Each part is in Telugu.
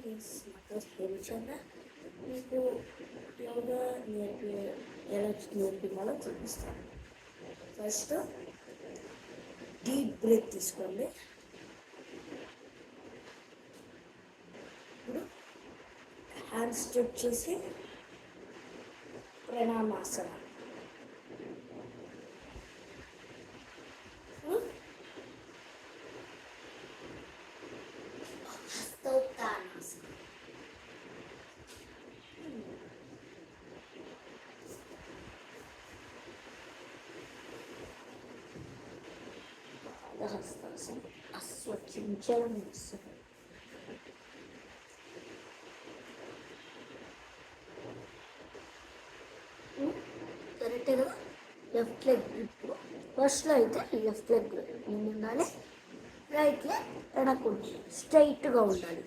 గైస్, నా పేరు హేమచంద్ర. మీకు యోగా ఎలా నేర్పించాలో చూపిస్తాను. ఫస్ట్ డీప్ బ్రెత్ తీసుకోండి. ఇప్పుడు హ్యాండ్ స్ట్రెచ్ చేసి ప్రణామాసన. హస్తోత్తానాసన. హస్తాసన. అశ్వచించలనాసన. కరెక్టే కదా. Left leg grip. ఫస్ట్లో అయితే లెఫ్ట్ లెగ్ ముందు ఉండాలి, రైట్ లెగ్ వెనక్కు స్ట్రైట్గా ఉండాలి,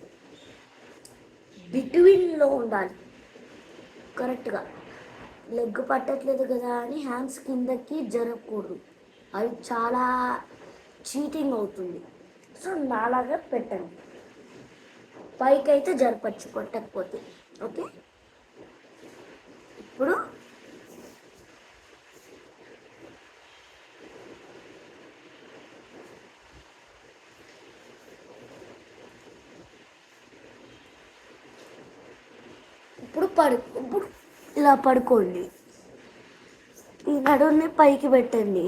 బిట్వీన్లో ఉండాలి కరెక్ట్గా. లెగ్ పట్టట్లేదు కదా అని హ్యాండ్స్ కిందకి జరగకూడదు, అది చాలా చీటింగ్ అవుతుంది. సో నాలాగా పెట్టండి, పైకి అయితే జరపచ్చు కొట్టకపోతే. ఓకే, ఇప్పుడు ఇప్పుడు ఇలా పడుకోండి, ఈ నడుని పైకి పెట్టండి.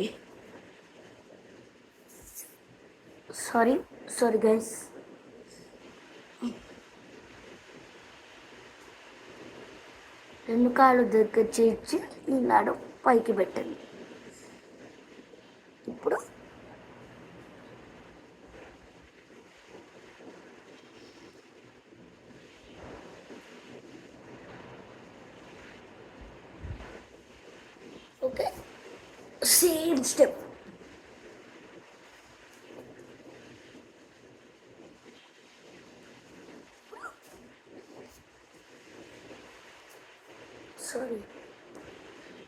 Sorry guys. రెండు కాళ్ళు దగ్గర చేర్చి ఈ నడు పైకి పెట్టండి. ఇప్పుడు ఓకే, సేమ్ స్టెప్.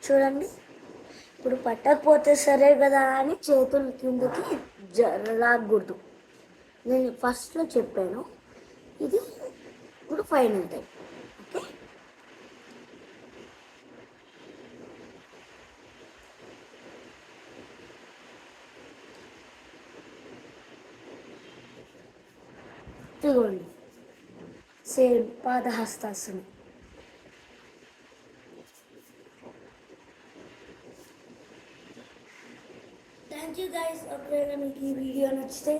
చూడండి, ఇప్పుడు పట్టకపోతే సరే కదా అని చేతుల కిందకి లాగకూడదు. నేను ఫస్ట్లో చెప్పాను, ఇది ఇప్పుడు ఫైనల్ టైం. ఓకే, ఇదిగోండి సేమ్ పాదహస్తాసనం. Thank you guys. ఒకవేళ మీకు ఈ వీడియో నచ్చితే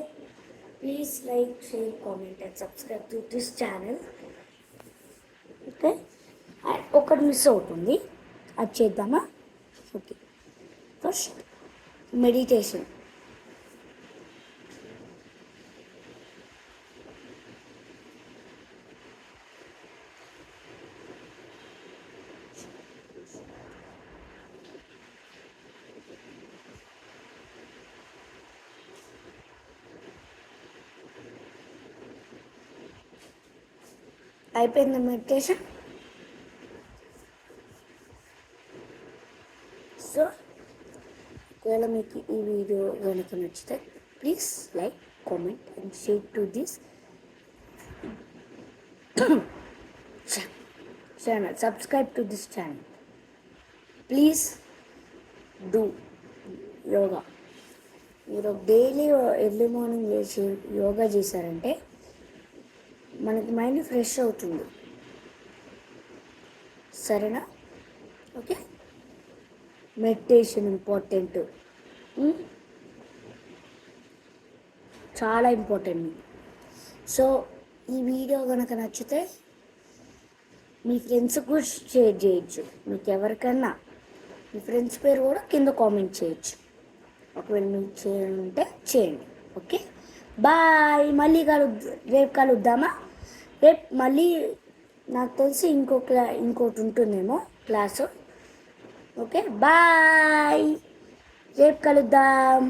please like, share, comment and subscribe to this channel. Okay, ఒకటి మిస్ అవుతుంది, అది చేద్దామా? Okay, first meditation. అయిపోయింది మెడిటేషన్. సో ఒకవేళ మీకు ఈ వీడియో కనుక నచ్చితే please like, comment and share to this channel. Subscribe to this channel. Please do yoga. మీరు డైలీ ఎర్లీ మార్నింగ్ చేసి యోగా చేశారంటే మనకి మైండ్ ఫ్రెష్ అవుతుంది, సరేనా? ఓకే, మెడిటేషన్ ఇంపార్టెంట్, చాలా ఇంపార్టెంట్. సో ఈ వీడియో కనుక నచ్చితే మీ ఫ్రెండ్స్కి కూడా షేర్ చేయొచ్చు. మీకు ఎవరికన్నా మీ ఫ్రెండ్స్ పేరు కూడా కింద కామెంట్ చేయొచ్చు, ఒకవేళ మీకు చేయాలంటే చేయండి. Okay, bye. మళ్ళీ రేపు కలుద్దామా? రేపు మళ్ళీ నాకు తెలిసి ఇంకోటి ఉంటుందేమో క్లాసు. ఓకే, బాయ్, రేపు కలుద్దాం.